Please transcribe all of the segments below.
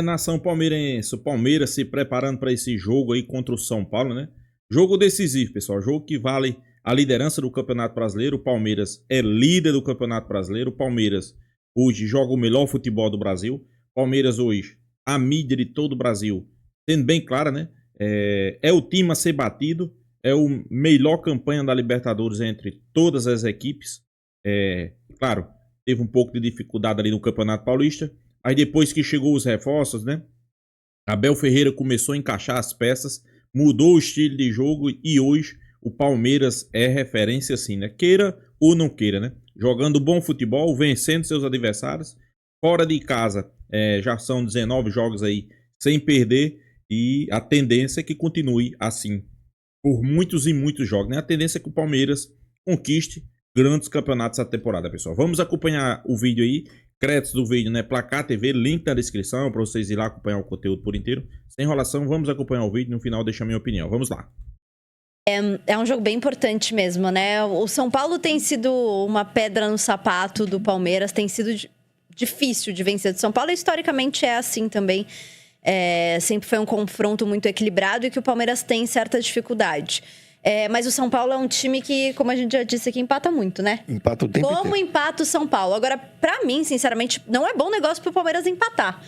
Nação palmeirense, o Palmeiras se preparando para esse jogo aí contra o São Paulo, né? Jogo decisivo, pessoal, jogo que vale a liderança do Campeonato Brasileiro. O Palmeiras é líder do Campeonato Brasileiro. O Palmeiras hoje joga o melhor futebol do Brasil. Palmeiras hoje, a mídia de todo o Brasil, sendo bem clara, né? É o time a ser batido, é o melhor campanha da Libertadores entre todas as equipes. Claro, teve um pouco de dificuldade ali no Campeonato Paulista. Aí depois que chegou os reforços, né? Abel Ferreira começou a encaixar as peças, mudou o estilo de jogo e hoje o Palmeiras é referência sim, né? Queira ou não queira, né? Jogando bom futebol, vencendo seus adversários. Fora de casa, já são 19 jogos aí sem perder e a tendência é que continue assim por muitos e muitos jogos, né? A tendência é que o Palmeiras conquiste grandes campeonatos essa temporada, pessoal. Vamos acompanhar o vídeo aí. Créditos do vídeo, né? Placar TV, link na descrição para vocês ir lá acompanhar o conteúdo por inteiro. Sem enrolação, vamos acompanhar o vídeo. No final, deixa a minha opinião. Vamos lá. É um jogo bem importante mesmo, né? O São Paulo tem sido uma pedra no sapato do Palmeiras, tem sido difícil de vencer do São Paulo. E historicamente é assim também. Sempre foi um confronto muito equilibrado e que o Palmeiras tem certa dificuldade. Mas o São Paulo é um time que, como a gente já disse aqui, empata muito, né? Empata o tempo inteiro. Como empata o São Paulo. Agora, pra mim, sinceramente, não é bom negócio pro Palmeiras empatar.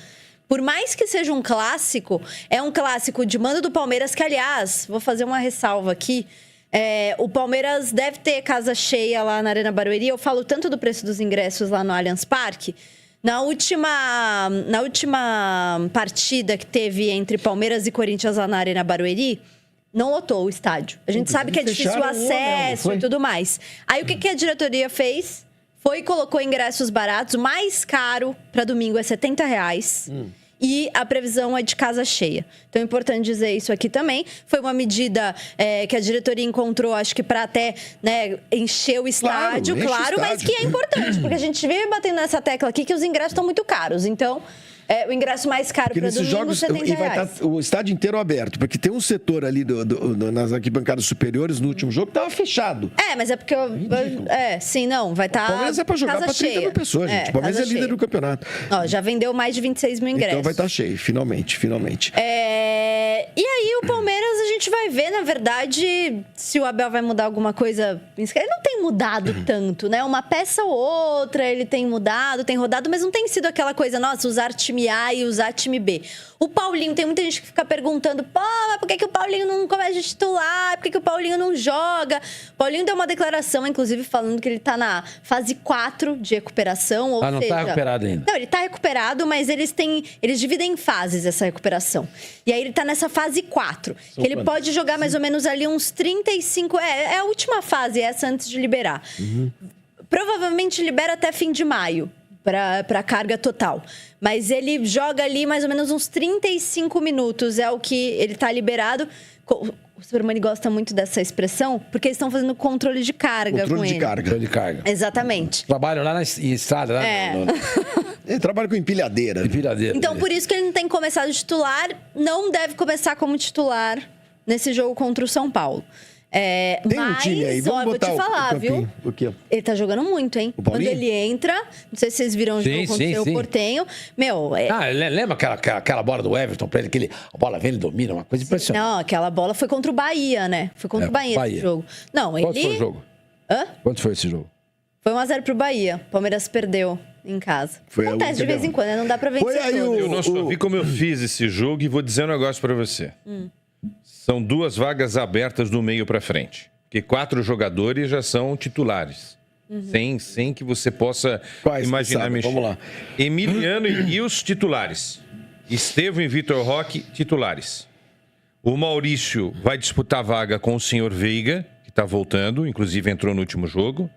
Por mais que seja um clássico, é um clássico de mando do Palmeiras que, aliás, vou fazer uma ressalva aqui. O Palmeiras deve ter casa cheia lá na Arena Barueri. Eu falo tanto do preço dos ingressos lá no Allianz Parque. Na última partida que teve entre Palmeiras e Corinthians lá na Arena Barueri, não lotou o estádio. A gente sabe que é difícil o acesso e tudo mais. Aí o que a diretoria fez? Foi e colocou ingressos baratos. O mais caro para domingo é R$70. E a previsão é de casa cheia. Então é importante dizer isso aqui também. Foi uma medida que a diretoria encontrou, acho que para até encher o estádio, claro, mas que é importante, porque a gente vive batendo nessa tecla aqui que os ingressos estão muito caros. Então, o ingresso mais caro para domingo, jogos, R$70. E vai estar o estádio inteiro aberto, porque tem um setor ali nas arquibancadas superiores no último jogo que estava fechado. Mas é porque... sim, não, vai estar. O Palmeiras é para jogar para 30 mil pessoas, gente. O Palmeiras é líder do campeonato. Já vendeu mais de 26 mil ingressos. Então vai estar cheio, finalmente. E aí o Palmeiras, a gente vai ver, na verdade, se o Abel vai mudar alguma coisa. Ele não tem mudado tanto, né? Uma peça ou outra ele tem mudado, tem rodado, mas não tem sido aquela coisa, nossa, usar time A e usar time B. O Paulinho, tem muita gente que fica perguntando, mas por que o Paulinho não começa de titular? Por que o Paulinho não joga? O Paulinho deu uma declaração, inclusive, falando que ele tá na fase 4 de recuperação. Ou não tá recuperado ainda. Não, ele tá recuperado, mas eles dividem em fases essa recuperação. E aí ele tá nessa fase 4. Que ele pode jogar mais ou menos ali uns 35... É a última fase, essa antes de liberar. Provavelmente libera até fim de maio. Para carga total. Mas ele joga ali mais ou menos uns 35 minutos, é o que ele tá liberado. O Supermani gosta muito dessa expressão, porque eles estão fazendo controle de carga com ele. Controle de carga. Exatamente. Trabalho lá na estrada, lá Ele trabalha com empilhadeira. Então, por isso que ele não tem começado de titular, não deve começar como titular nesse jogo contra o São Paulo. Tem um time aí, vamos botar vou te falar, viu? O quê? Ele tá jogando muito, hein? Quando ele entra, não sei se vocês viram o jogo contra o Portenho. Lembra aquela bola do Everton pra ele, a bola vem, ele domina, uma coisa impressionante. Não, aquela bola foi contra o Bahia, né? Foi contra o Bahia esse jogo. Quanto foi o jogo? Quanto foi esse jogo? Foi 1-0 pro Bahia. O Palmeiras perdeu em casa. Acontece de vez em quando, não dá pra vencer tudo. Eu não só vi como eu fiz esse jogo e vou dizer um negócio pra você. São 2 vagas abertas do meio para frente. Porque 4 jogadores já são titulares. Sem que você possa imaginar mexer. Vamos lá. Emiliano e Rios, titulares. Estevão e Vitor Roque, titulares. O Maurício vai disputar a vaga com o senhor Veiga, que está voltando, inclusive entrou no último jogo.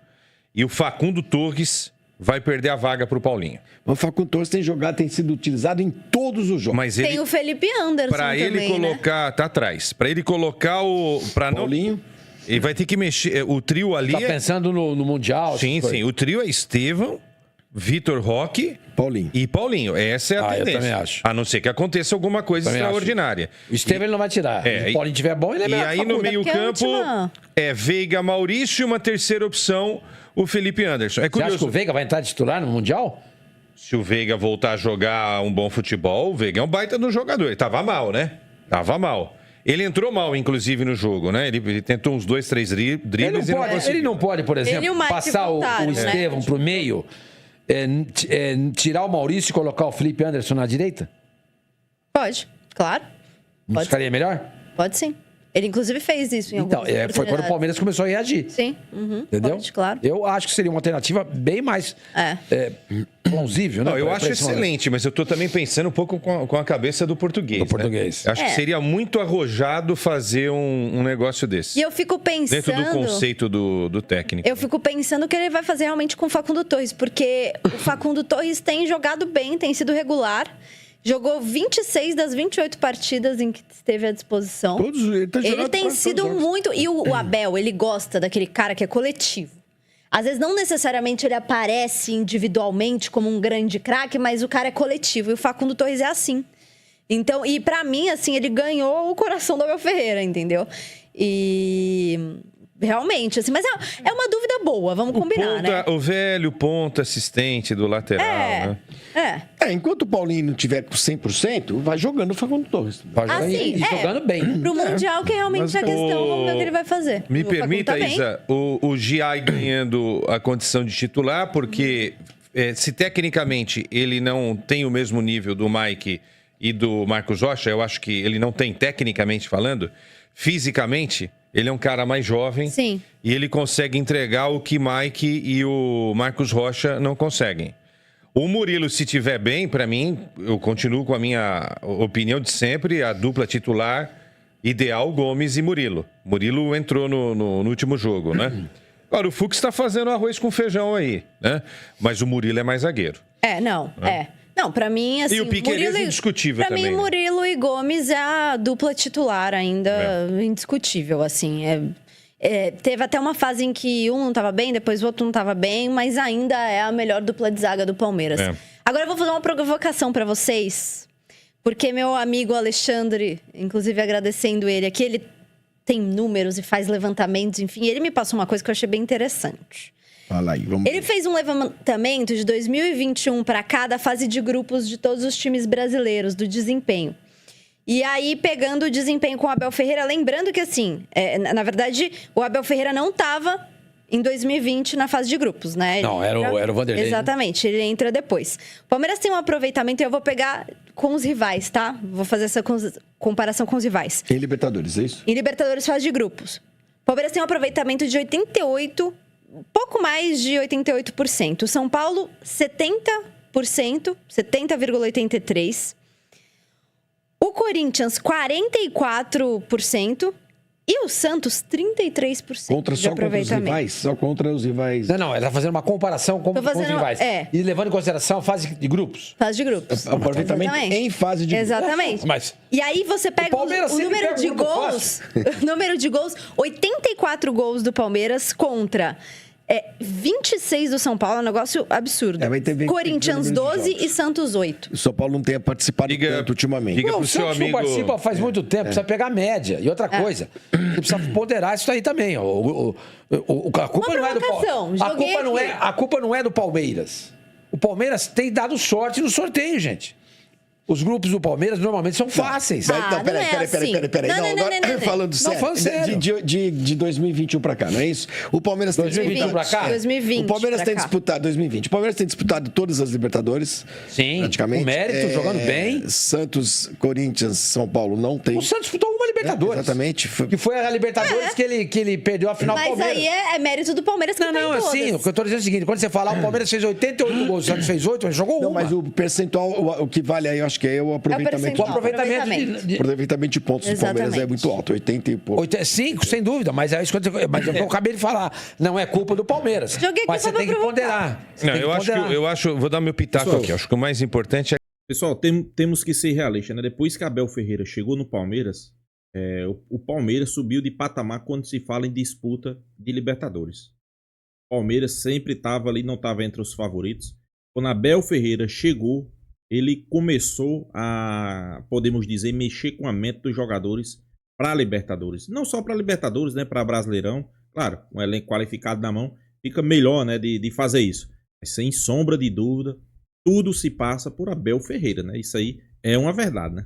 E o Facundo Torres vai perder a vaga para o Paulinho. O Facundo Torres tem sido utilizado em todos os jogos. Mas tem o Felipe Anderson para ele colocar, né? Tá atrás. Para ele colocar o Paulinho. Ele vai ter que mexer o trio ali. Tá pensando no Mundial? Sim. O trio é Estevão, Vitor Roque e Paulinho. Essa é a tendência. Eu também acho. A não ser que aconteça alguma coisa extraordinária. O Estevão ele não vai tirar. Se o Paulinho tiver bom, ele é melhor. E aí no meio campo é Veiga, Maurício e uma terceira opção, o Felipe Anderson. É curioso. Você acha que o Veiga vai entrar de titular no Mundial? se o Veiga voltar a jogar um bom futebol, o Veiga é um baita do jogador. Ele tava mal, né? Tava mal. Ele entrou mal, inclusive, no jogo, né? Ele tentou uns 2, 3 dribles ele não pode, por exemplo, Ele e o Mike passar voltaram, o Estevão né? pro meio, tirar o Maurício e colocar o Felipe Anderson na direita? Pode, claro. Não Pode, ficaria melhor? pode sim. Ele, inclusive, fez isso em Então, algumas foi quando o oportunidades. Palmeiras começou a reagir. Sim, Entendeu? pode, claro. Eu acho que seria uma alternativa bem mais plausível, né? Não, eu pra acho esse momento. excelente, mas eu tô também pensando um pouco com a cabeça do português. Do português. Né? Acho que seria muito arrojado fazer um negócio desse. E eu fico pensando... Dentro do conceito do técnico. Eu fico pensando o que ele vai fazer realmente com o Facundo Torres, porque o Facundo Torres tem jogado bem, tem sido regular. Jogou 26 das 28 partidas em que esteve à disposição. Ele tem sido muito... E o Abel, ele gosta daquele cara que é coletivo. Às vezes, não necessariamente ele aparece individualmente como um grande craque, mas o cara é coletivo. E o Facundo Torres é assim. Então, e pra mim, assim, ele ganhou o coração do Abel Ferreira, entendeu? E... Realmente, assim, mas é uma dúvida boa, vamos combinar, né? O velho ponto assistente do lateral, né? Enquanto o Paulinho não tiver com 100%, vai jogando o Facundo Torres. Vai jogar e jogando bem. Né? Pro Mundial, que realmente é a questão, vamos ver o que ele vai fazer. Me O Facundo permita, tá bem. Isa, o Giai ganhando a condição de titular, porque se tecnicamente ele não tem o mesmo nível do Mike e do Marcos Rocha, eu acho que ele não tem, tecnicamente falando, fisicamente... Ele é um cara mais jovem. Sim. E ele consegue entregar o que Mike e o Marcos Rocha não conseguem. O Murilo, se tiver bem, para mim, eu continuo com a minha opinião de sempre, a dupla titular ideal, Gomes e Murilo. Murilo entrou no último jogo, né? Agora, o Fux está fazendo arroz com feijão aí, né? Mas o Murilo é mais zagueiro. Não, pra mim, assim... E o Piquerez é indiscutível pra também. Pra mim, Murilo e Gomes é a dupla titular ainda, indiscutível, assim. Teve até uma fase em que um não tava bem, depois o outro não tava bem, mas ainda é a melhor dupla de zaga do Palmeiras. Agora eu vou fazer uma provocação pra vocês, porque meu amigo Alexandre, inclusive agradecendo ele aqui, ele tem números e faz levantamentos, enfim, ele me passou uma coisa que eu achei bem interessante. Fala aí, vamos Ele fez um levantamento de 2021 para cá da fase de grupos de todos os times brasileiros, do desempenho. E aí, pegando o desempenho com o Abel Ferreira, lembrando que, assim, na verdade, o Abel Ferreira não estava em 2020 na fase de grupos, né? Não, era o Vanderlei. Exatamente, ele entra depois. O Palmeiras tem um aproveitamento, e eu vou pegar com os rivais, tá? Vou fazer essa comparação com os rivais. Em Libertadores, é isso? Em Libertadores, fase de grupos. O Palmeiras tem um aproveitamento de 88%, pouco mais de 88%. O São Paulo, 70%, 70,83%. O Corinthians, 44%. E o Santos, 33% de aproveitamento. Só contra os rivais. Não, ela tá fazendo uma comparação com os rivais. E levando em consideração a fase de grupos. Fase de grupos. Aproveitamento em fase de grupos. Exatamente. Mas e aí você pega o número de gols. O número de gols, 84 gols do Palmeiras contra 26 do São Paulo, é um negócio absurdo. Corinthians 12 e Santos 8. O São Paulo não tenha participado tanto ultimamente. O Santos não participa faz muito tempo, precisa pegar a média. E outra coisa, você precisa ponderar isso aí também. A culpa não é do Palmeiras. A culpa não é do Palmeiras. O Palmeiras tem dado sorte no sorteio, gente. Os grupos do Palmeiras normalmente são fáceis. Peraí. Não, falando sério. Falando sério. De 2021 pra cá, não é isso? O Palmeiras tem 2021 pra cá? 2020 o Palmeiras tem disputado 2020. O Palmeiras tem disputado todas as Libertadores. Sim, praticamente. com mérito, jogando bem. Santos, Corinthians, São Paulo não tem. O Santos disputou uma Libertadores. Exatamente. Que foi a Libertadores que ele perdeu a final do Palmeiras. Mas aí é mérito do Palmeiras que Não, assim, o que eu tô dizendo é o seguinte, quando você falar o Palmeiras fez 88 gols, o Santos fez 8, ele jogou uma. Não, mas o percentual, o que vale aí, eu acho que é o aproveitamento. O aproveitamento de pontos do Palmeiras é muito alto, 80 e pouco. 5, sem dúvida, mas é isso que eu acabei de falar. Não é culpa do Palmeiras. Mas você tem que ponderar. Vou dar meu pitaco aqui. Acho que o mais importante é... Pessoal, temos que ser realistas, né? Depois que Abel Ferreira chegou no Palmeiras, o Palmeiras subiu de patamar quando se fala em disputa de Libertadores. O Palmeiras sempre estava ali, não estava entre os favoritos. Quando Abel Ferreira chegou, ele começou a, podemos dizer, mexer com a mente dos jogadores para Libertadores. Não só para Libertadores, né? Para Brasileirão. Claro, um elenco qualificado na mão, fica melhor, né? De fazer isso. Mas sem sombra de dúvida, tudo se passa por Abel Ferreira, né? Isso aí é uma verdade, né?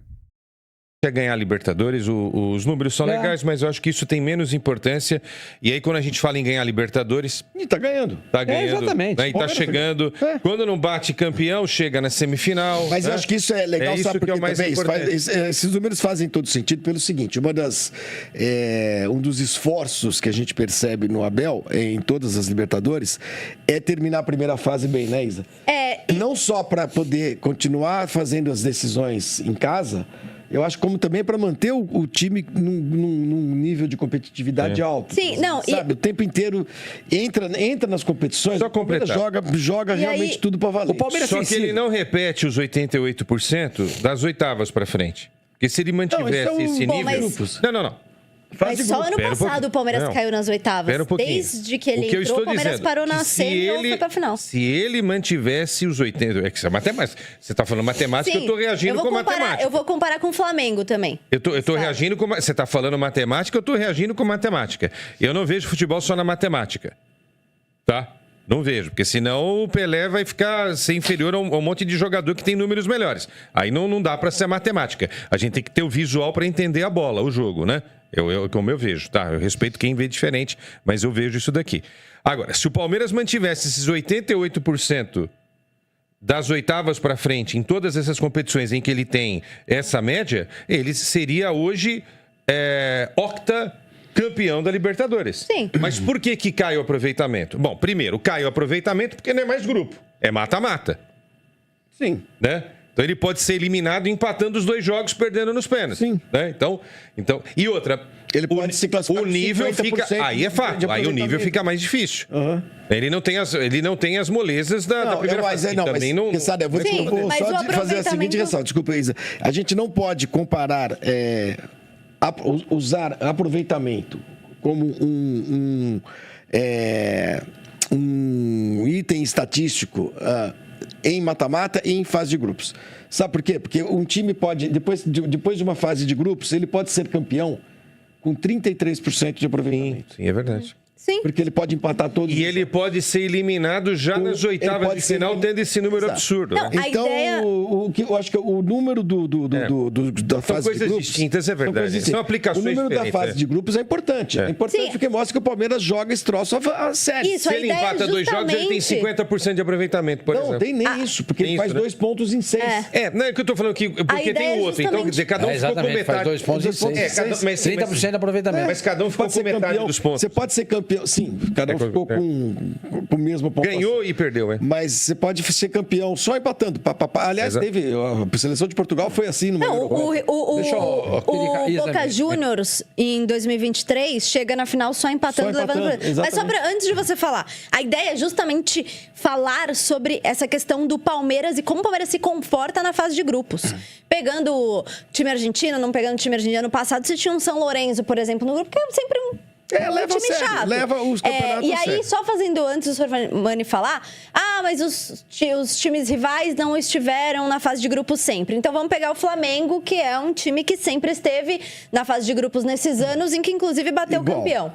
Quer ganhar a Libertadores, os números são legais, mas eu acho que isso tem menos importância. E aí, quando a gente fala em ganhar a Libertadores... E tá ganhando. Tá ganhando. Exatamente. Né? E tá chegando. Quando não bate campeão, chega na semifinal. Mas eu acho que isso é legal, sabe por quê também? Esses números fazem todo sentido pelo seguinte, um dos esforços que a gente percebe no Abel, em todas as Libertadores, é terminar a primeira fase bem, né, Isa? Não só para poder continuar fazendo as decisões em casa... Eu acho como também para manter o time num nível de competitividade alto. Sim, não. Sabe, o tempo inteiro entra nas competições, só completar. joga realmente tudo para valer. O Palmeiras só que ele não repete os 88% das oitavas para frente. Porque se ele mantivesse esse nível... Não. Mas só ano passado o Palmeiras caiu nas oitavas. Desde que ele entrou, o Palmeiras parou na semi e foi pra final. Se ele mantivesse os 80... É que isso é matemática. Você tá falando matemática, eu tô reagindo com matemática. Eu vou comparar com o Flamengo também. Eu tô reagindo com... Você tá falando matemática, eu tô reagindo com matemática. Eu não vejo futebol só na matemática. Tá? Não vejo, porque senão o Pelé vai ser inferior a um monte de jogador que tem números melhores. Aí não dá pra ser matemática. A gente tem que ter o visual pra entender a bola, o jogo, né? Como eu vejo, tá? Eu respeito quem vê diferente, mas eu vejo isso daqui. Agora, se o Palmeiras mantivesse esses 88% das oitavas para frente em todas essas competições em que ele tem essa média, ele seria hoje octacampeão da Libertadores. Sim. Mas por que cai o aproveitamento? Bom, primeiro, cai o aproveitamento porque não é mais grupo, é mata-mata. Sim. Né? Então ele pode ser eliminado empatando os 2 jogos, perdendo nos pênaltis. Sim. Né? Então, e outra, ele pode se classificar o nível fica. Aí é fato, aí o nível fica mais difícil. Uhum. Ele não tem as molezas da primeira fase. Eu vou só fazer a seguinte ressalva. Desculpa, Isa. A gente não pode comparar, usar aproveitamento como um item estatístico em mata-mata e em fase de grupos. Sabe por quê? Porque um time pode, depois de uma fase de grupos, ele pode ser campeão com 33% de aproveitamento. Sim, é verdade. Sim. Porque ele pode empatar todos. E ele pode ser eliminado já nas oitavas de final, tendo esse número absurdo. Não, né? Então, eu acho que o número da fase de grupos... São coisas distintas, é verdade. São aplicações diferentes. O número da fase de grupos é importante. É importante porque mostra que o Palmeiras joga esse troço a sério. Isso, se ele empata 2 jogos, ele tem 50% de aproveitamento, por exemplo. Não, tem nem isso, porque ele faz 2 pontos em 6. Não é que eu tô falando que... Porque tem o outro. Então, quer dizer, cada um ficou com metade. Faz 2 pontos em 6. 30% de aproveitamento. Mas cada um ficou com metade dos pontos. Você pode ser campeão, sim. Cada um ficou com o mesmo ponto. Ganhou e perdeu, Mas você pode ser campeão só empatando. Aliás, teve a seleção de Portugal foi assim no o Boca Juniors em 2023 chega na final só empatando. Mas só antes de você falar, a ideia é justamente falar sobre essa questão do Palmeiras e como o Palmeiras se comporta na fase de grupos. Pegando o time argentino, não pegando o time argentino. Ano passado você tinha um São Lourenço, por exemplo, no grupo, que é sempre leva time chato. Leva os campeonatos e aí, só fazendo antes do Sormani falar, mas os times rivais não estiveram na fase de grupos sempre. Então vamos pegar o Flamengo, que é um time que sempre esteve na fase de grupos nesses anos, em que inclusive bateu o campeão.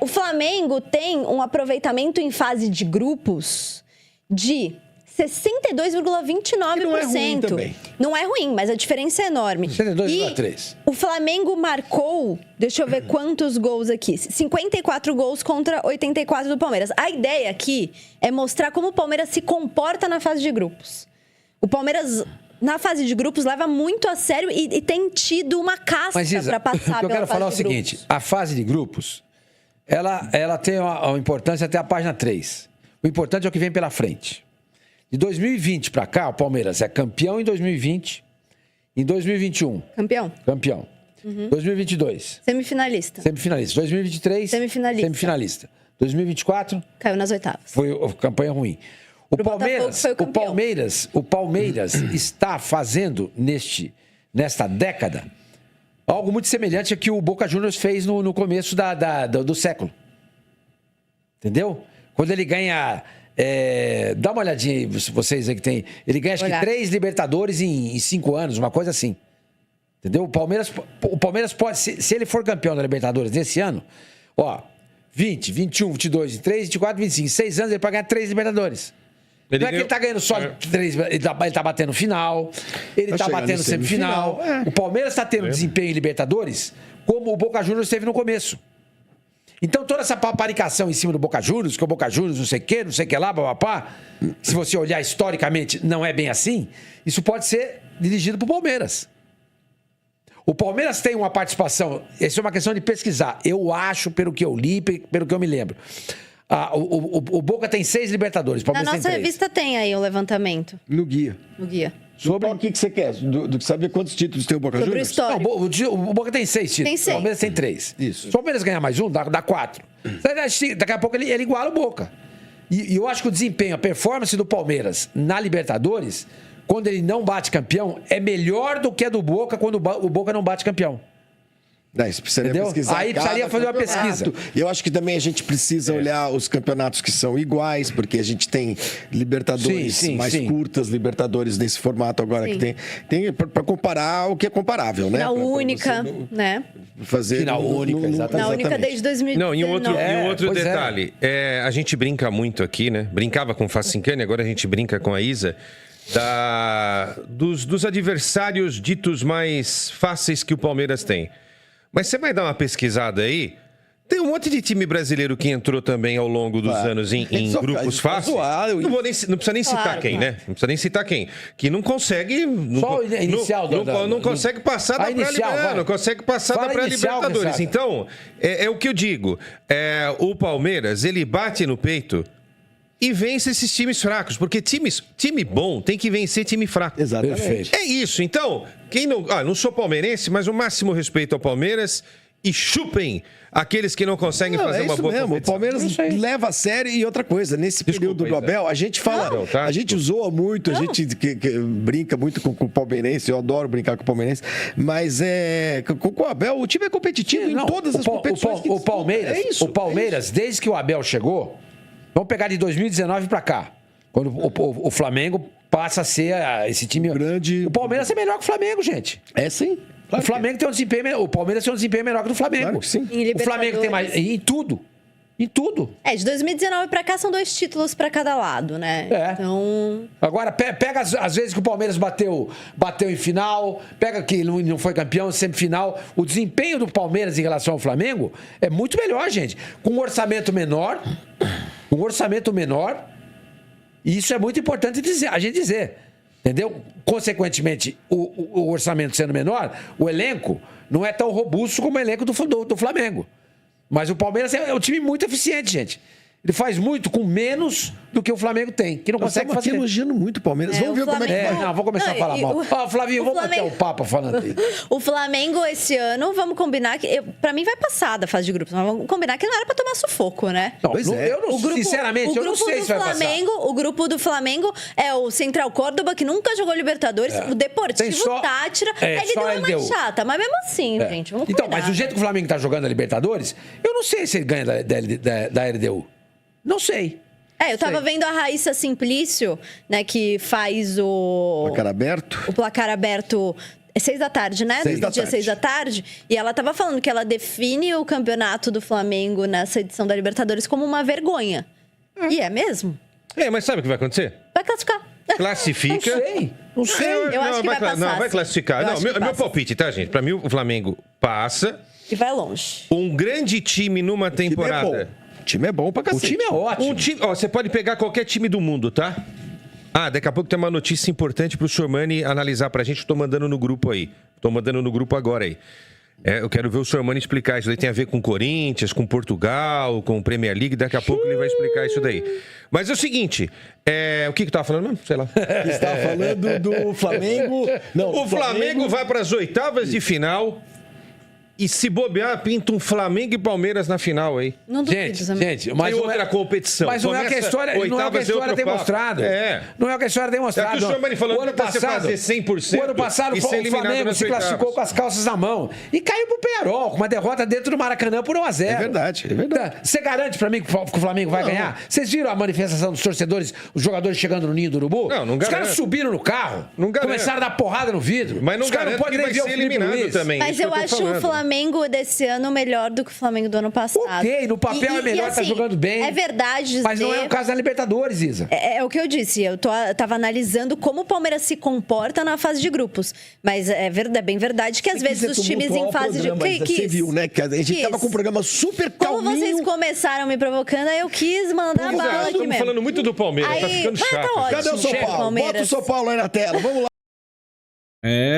O Flamengo tem um aproveitamento em fase de grupos de 62,29%. Não é ruim também. Não é ruim, mas a diferença é enorme. 62,3%. O Flamengo marcou, deixa eu ver quantos gols aqui, 54 gols contra 84 do Palmeiras. A ideia aqui é mostrar como o Palmeiras se comporta na fase de grupos. O Palmeiras, na fase de grupos, leva muito a sério e tem tido uma casca para passar pela fase de grupos. O que eu quero falar é o seguinte, a fase de grupos, ela tem uma importância até a página 3. O importante é o que vem pela frente. De 2020 para cá, o Palmeiras é campeão em 2020. Em 2021... Campeão. Uhum. 2022... Semifinalista. 2023... Semifinalista. 2024... Caiu nas oitavas. Foi campanha ruim. O Palmeiras está fazendo nesta década algo muito semelhante a que o Boca Juniors fez no começo do século. Entendeu? Quando ele ganha... dá uma olhadinha aí, vocês aí que tem. Ele ganha acho que 3 Libertadores em 5 anos, uma coisa assim. Entendeu? O Palmeiras pode, se ele for campeão da Libertadores nesse ano, 20, 21, 22, 23, 24, 25, 6 anos ele pode ganhar 3 Libertadores. Não é que ele tá ganhando só 3, ele tá batendo final, ele tá batendo semifinal. O Palmeiras tá tendo desempenho em Libertadores como o Boca Juniors teve no começo. Então toda essa paparicação em cima do Boca Juniors, que o Boca Juniors não sei o que lá, papapá, se você olhar historicamente, não é bem assim, isso pode ser dirigido pro Palmeiras. O Palmeiras tem uma participação, essa é uma questão de pesquisar, eu acho, pelo que eu li, pelo que eu me lembro. O Boca tem 6 Libertadores, o Palmeiras tem 3. Na nossa revista tem aí o levantamento. No guia. Sobre o que você quer? Do que saber quantos títulos tem o Boca Juniors? Não, o Boca tem 6 títulos. Tem 6. O Palmeiras tem 3. Isso. Se o Palmeiras ganhar mais um, dá 4. Daqui a pouco ele iguala o Boca. E eu acho que o desempenho, a performance do Palmeiras na Libertadores, quando ele não bate campeão, é melhor do que a do Boca quando o Boca não bate campeão. Isso precisaria pesquisar. Aí precisaria fazer uma pesquisa. E eu acho que também a gente precisa olhar os campeonatos que são iguais, porque a gente tem Libertadores mais curtas, Libertadores nesse formato agora que tem para comparar o que é comparável, né? Final única, né? Fazer Final única, exatamente. Final única desde 2019. Não, e um outro detalhe. A gente brinca muito aqui, né? Brincava com o Facincani, agora a gente brinca com a Isa. Dos adversários ditos mais fáceis que o Palmeiras tem. Mas você vai dar uma pesquisada aí, tem um monte de time brasileiro que entrou também ao longo dos anos em grupos fáceis. Não precisa nem citar quem, né? Não precisa nem citar quem. Que não consegue... Só o inicial não consegue passar da pré-Libertadores. Não consegue passar da pré-Libertadores. Então, é o que eu digo. O Palmeiras, ele bate no peito e vence esses times fracos. Porque time bom tem que vencer time fraco. Exatamente. Perfeito. É isso. Então, quem não sou palmeirense, mas o máximo respeito ao Palmeiras e chupem aqueles que não conseguem fazer uma boa competição. O Palmeiras leva a sério. E outra coisa, nesse período do Abel, a gente fala, a gente zoa muito, a gente que brinca muito com o palmeirense, eu adoro brincar com o palmeirense, mas com o Abel, o time é competitivo em todas as competições. O Palmeiras, desde que o Abel chegou, vamos pegar de 2019 para cá, quando o Flamengo passa a ser esse time grande. O Palmeiras é melhor que o Flamengo, gente. É sim. Claro o Flamengo tem um desempenho, o Palmeiras tem um desempenho melhor que o do Flamengo. Claro que sim. O Flamengo tem mais em tudo. Em tudo. De 2019 pra cá são 2 títulos pra cada lado, né? Então... Agora, pega as vezes que o Palmeiras bateu em final, pega que não foi campeão, semifinal. O desempenho do Palmeiras em relação ao Flamengo é muito melhor, gente. Com um orçamento menor, e isso é muito importante a gente dizer. Entendeu? Consequentemente, o orçamento sendo menor, o elenco não é tão robusto como o elenco do Flamengo. Mas o Palmeiras é um time muito eficiente, gente. Ele faz muito com menos do que o Flamengo tem, que não consegue fazer. Aqui elogiando muito o Palmeiras. Vamos ver como é que vai. Não, vou começar a falar mal. Flavinho, vamos bater o papo falando aí. O Flamengo esse ano, vamos combinar que... Pra mim vai passar da fase de grupos, mas vamos combinar que não era pra tomar sufoco, né? Não, sinceramente, eu não sei se vai passar. O grupo do Flamengo é o Central Córdoba, que nunca jogou Libertadores, o Deportivo Tátira, ele deu uma chata, mas mesmo assim, gente, vamos então, mas do jeito que o Flamengo tá jogando a Libertadores, eu não sei se ele ganha da LDU. Não sei. Eu tava vendo a Raíssa Simplício, né, que faz o... Placar aberto? O placar aberto... É 6 da tarde, né? 6 da tarde. E ela tava falando que ela define o campeonato do Flamengo nessa edição da Libertadores como uma vergonha. E é mesmo? Mas sabe o que vai acontecer? Vai classificar. Classifica. Não sei. Eu acho que vai passar. Não, vai classificar. Não, meu palpite, tá, gente? Pra mim, o Flamengo passa. E vai longe. Um grande time numa temporada... O time é bom pra cacete. O time é ótimo. Você pode pegar qualquer time do mundo, tá? Daqui a pouco tem uma notícia importante pro Sormani analisar pra gente. Tô mandando no grupo aí. Tô mandando no grupo agora aí. Eu quero ver o Sormani explicar. Isso daí tem a ver com Corinthians, com Portugal, com Premier League. Daqui a pouco ele vai explicar isso daí. Mas é o seguinte, o que eu tava falando mesmo? Sei lá. Você estava falando do Flamengo... Não, o Flamengo vai pras oitavas de final... E se bobear, pinta um Flamengo e Palmeiras na final aí. Não duvido, gente, mas outra competição. Mas não é o que a história tem mostrado. Não é o que a história tem mostrado. É que o senhor falou o ano passado, fazer 100%. O ano passado o Flamengo se classificou com as calças na mão e caiu pro Peñarol, com uma derrota dentro do Maracanã por 1-0. É verdade. Você garante pra mim que o Flamengo vai ganhar? Vocês viram a manifestação dos torcedores, os jogadores chegando no Ninho do Urubu? Não garanto. Os caras subiram no carro, começaram a dar porrada no vidro. Mas não garanto que vai ser eliminado também. Mas eu acho o Flamengo Flamengo desse ano melhor do que o Flamengo do ano passado. Ok, no papel é melhor, tá jogando bem. É verdade dizer... Mas não é o caso da Libertadores, Isa. É o que eu disse, eu tava analisando como o Palmeiras se comporta na fase de grupos. Mas é bem verdade que às vezes os times em fase de... Você viu, né? Que a gente tava com um programa super calminho. Como vocês começaram me provocando, aí eu quis mandar bala aqui mesmo. Falando muito do Palmeiras, tá ficando chato. Tá ótimo. Cadê o São Paulo? Bota o São Paulo aí na tela, vamos lá.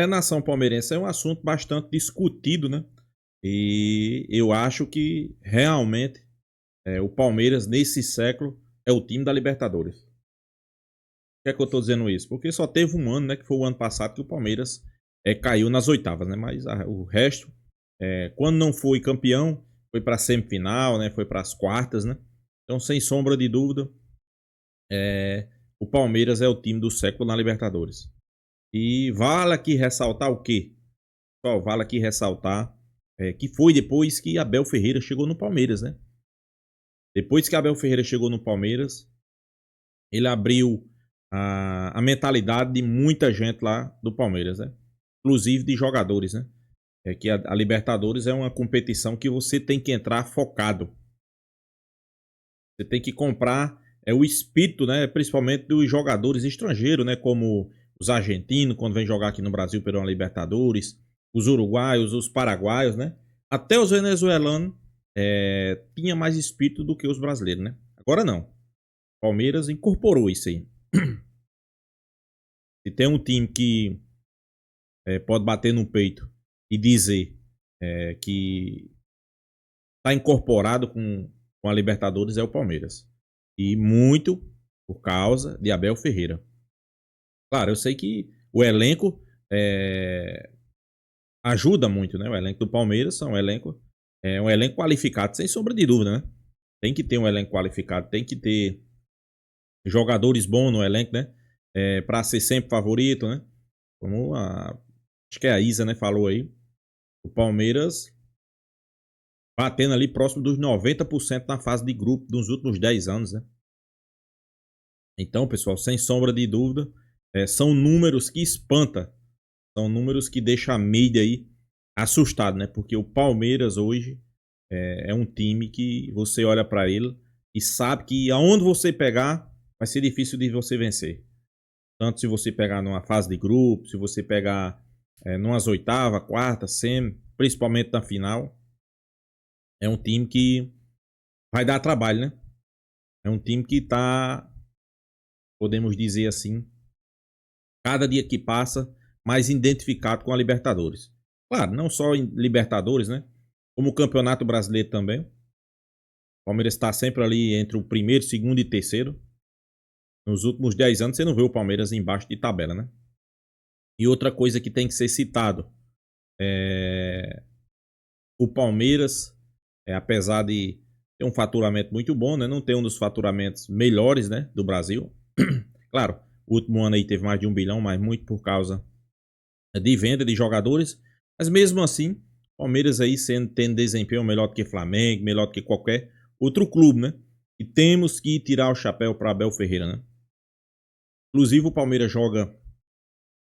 Nação palmeirense é um assunto bastante discutido, né? E eu acho que realmente o Palmeiras, nesse século, é o time da Libertadores. Por que é que eu tô dizendo isso? Porque só teve um ano, né? Que foi o ano passado que o Palmeiras caiu nas oitavas, né? Mas o resto, quando não foi campeão, foi para semifinal, né? Foi para as quartas, né? Então, sem sombra de dúvida, o Palmeiras é o time do século na Libertadores. E vale aqui ressaltar o quê? Só vale aqui ressaltar que foi depois que Abel Ferreira chegou no Palmeiras, né? Depois que Abel Ferreira chegou no Palmeiras, ele abriu a mentalidade de muita gente lá do Palmeiras, né? Inclusive de jogadores, né? Que a Libertadores é uma competição que você tem que entrar focado. Você tem que comprar o espírito, né? Principalmente dos jogadores estrangeiros, né? Como os argentinos, quando vem jogar aqui no Brasil pela Libertadores, os uruguaios, os paraguaios, né? Até os venezuelanos tinha mais espírito do que os brasileiros, né? Agora não. Palmeiras incorporou isso aí. Se tem um time que pode bater no peito e dizer que está incorporado com a Libertadores, é o Palmeiras. E muito por causa de Abel Ferreira. Claro, eu sei que o elenco ajuda muito, né? O elenco do Palmeiras é um elenco qualificado, sem sombra de dúvida, né? Tem que ter um elenco qualificado, tem que ter jogadores bons no elenco, né? Para ser sempre favorito, né? Como acho que a Isa, né, falou aí. O Palmeiras batendo ali próximo dos 90% na fase de grupo dos últimos 10 anos, né? Então, pessoal, sem sombra de dúvida, são números que espantam. São números que deixam a mídia aí assustado, né? Porque o Palmeiras hoje é um time que você olha para ele e sabe que aonde você pegar vai ser difícil de você vencer. Tanto se você pegar numa fase de grupo, se você pegar numas oitava, quarta, semi, principalmente na final. É um time que vai dar trabalho, né? É um time que tá, podemos dizer assim, cada dia que passa, mais identificado com a Libertadores. Claro, não só em Libertadores, né? Como o Campeonato Brasileiro também. O Palmeiras está sempre ali entre o primeiro, segundo e terceiro. Nos últimos 10 anos você não vê o Palmeiras embaixo de tabela, né? E outra coisa que tem que ser citado o Palmeiras, apesar de ter um faturamento muito bom, né? Não tem um dos faturamentos melhores, né, do Brasil. Claro, o último ano aí teve mais de 1 bilhão, mas muito por causa de venda de jogadores. Mas mesmo assim, o Palmeiras aí tendo desempenho melhor do que Flamengo, melhor do que qualquer outro clube, né? E temos que tirar o chapéu para Abel Ferreira, né? Inclusive o Palmeiras joga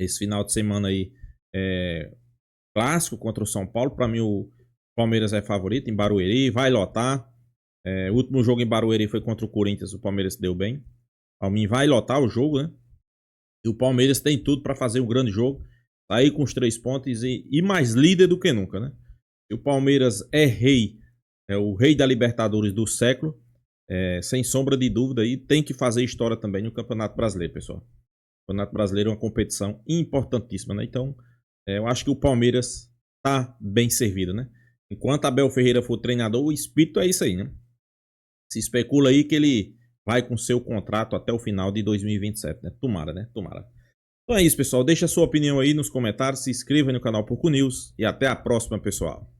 esse final de semana aí clássico contra o São Paulo. Para mim o Palmeiras é favorito em Barueri, vai lotar. O último jogo em Barueri foi contra o Corinthians, o Palmeiras se deu bem. O Palmeiras vai lotar o jogo, né? E o Palmeiras tem tudo para fazer um grande jogo, sair com os 3 pontos e mais líder do que nunca, né? E o Palmeiras é o rei da Libertadores do século, sem sombra de dúvida, e tem que fazer história também no Campeonato Brasileiro, pessoal. O Campeonato Brasileiro é uma competição importantíssima, né? Então, eu acho que o Palmeiras tá bem servido, né? Enquanto Abel Ferreira for treinador, o espírito é isso aí, né? Se especula aí que ele vai com seu contrato até o final de 2027, né? Tomara, né? Tomara. Então é isso, pessoal. Deixa a sua opinião aí nos comentários, se inscreva no canal Poco News e até a próxima, pessoal.